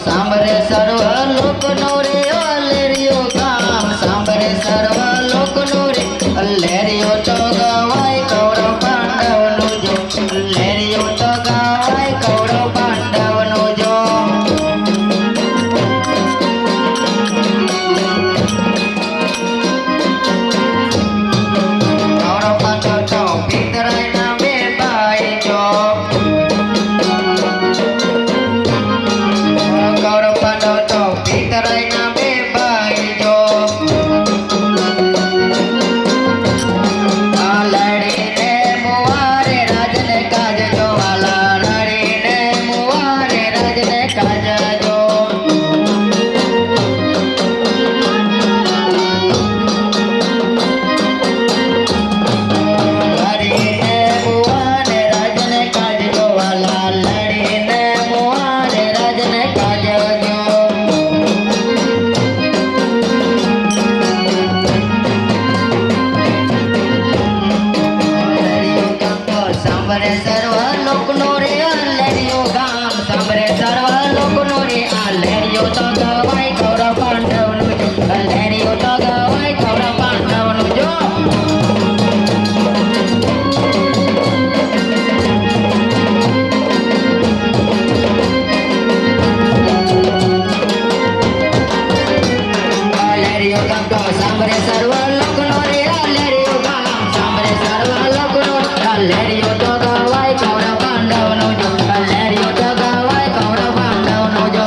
સાંભળે સર્વ લોકનો રે અલેરિયો ગામ સાંભળે સર્વ લોકનો રે અલેરિયો તો ગવાય કૌરવ પાંડવનું જો અલેરિયો તો ગવાય કૌરવ પાંડવનું જો કૌરવ પાંડવ તો પિતરાયના બે ભાઈ જો કૌરવ પાંડવ તો પિતરાયના બે ભાઈ જો આ લડીને મુવારે રાજને કાજ જો વાલા લડીને મુવારે રાજને કાજ જો લડીને મુવારે રાજને કાજ જો વાલા લડીને મુવારે રાજને કાજ જો સાંભળે સર્વ લોકનો રે અલેરિયો ગામ સાંભળે સર્વ લોકનો રે અલેરિયો તો ગવાય કૌરવ પાંડવનું જો અલેરિયો તો ગવાય કૌરવ પાંડવનું જો અલેરિયો ગામ તો સાંભળે સર્વ લોકનો રે અલેરિયો ગામ સાંભળે સર્વ લોકનો અલેરિયો તો ગવાય કૌરવ પાંડવનું જો અલેરિયો તો ગવાય કૌરવ પાંડવનું જો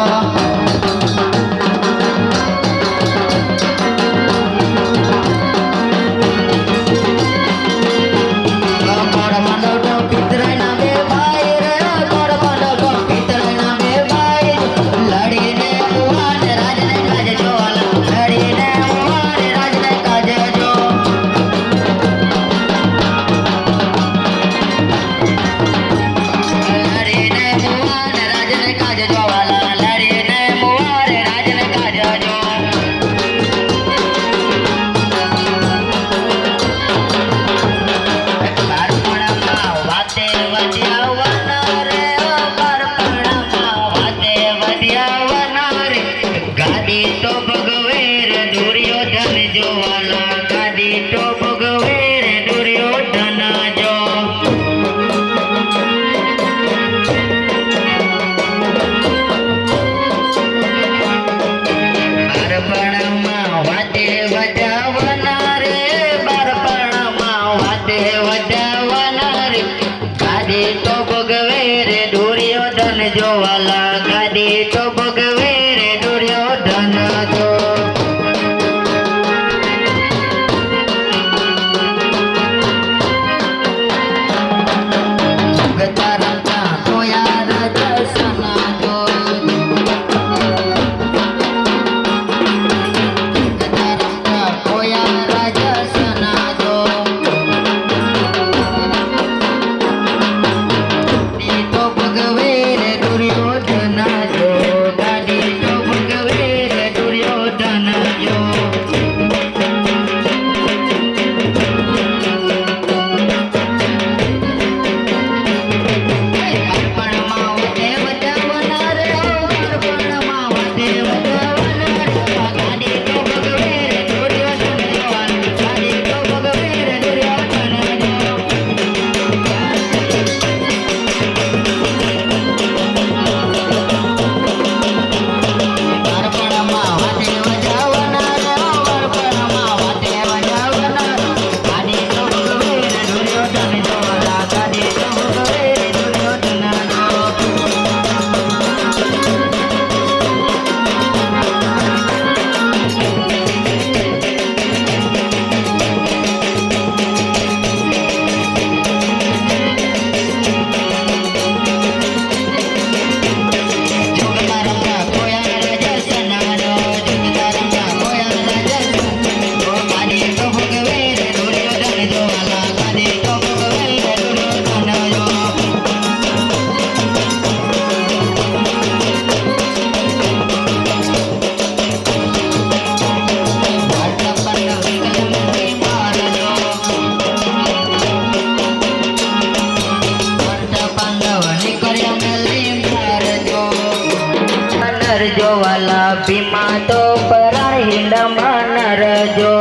કૌરવ પાંડવ તો પિતરાયના બે ભાઈ રે કૌરવ પાંડવ તો પિતરાયના બે ભાઈ લડીને મુવાને રાજને કાજ જો લડીને મુવાને રાજને કાજ જો લડીને મુવાને રાજને કાજ જો વાલા લડીને મુવારે રાજને કાજ જો બારપણમાં વાતે વધ્યાવના રે બારપણમાં વાતે વધ્યાવના રે ગાદી તો ભગવે રે દુર્યોધન જો વાલા ગાદી તો ભગવે રે દુર્યોધન જો બારપણમાં વાતે વધાવના રે બારપણમાં વાતે વધાવના રે ગાદી તો ભગવે રે દુર્યોધન જો વાલા ગાદી તો ભગવે રે દુર્યોધન જો જગતા રમતા કોયા રાજસના જો જગતા રમતા કોયા રાજસના જો ગાદી તો ભગવે રે દુર્યોધન જો ગાદી નરજો વાલા ભીમા તો પરાણ હિંડમાં નરજો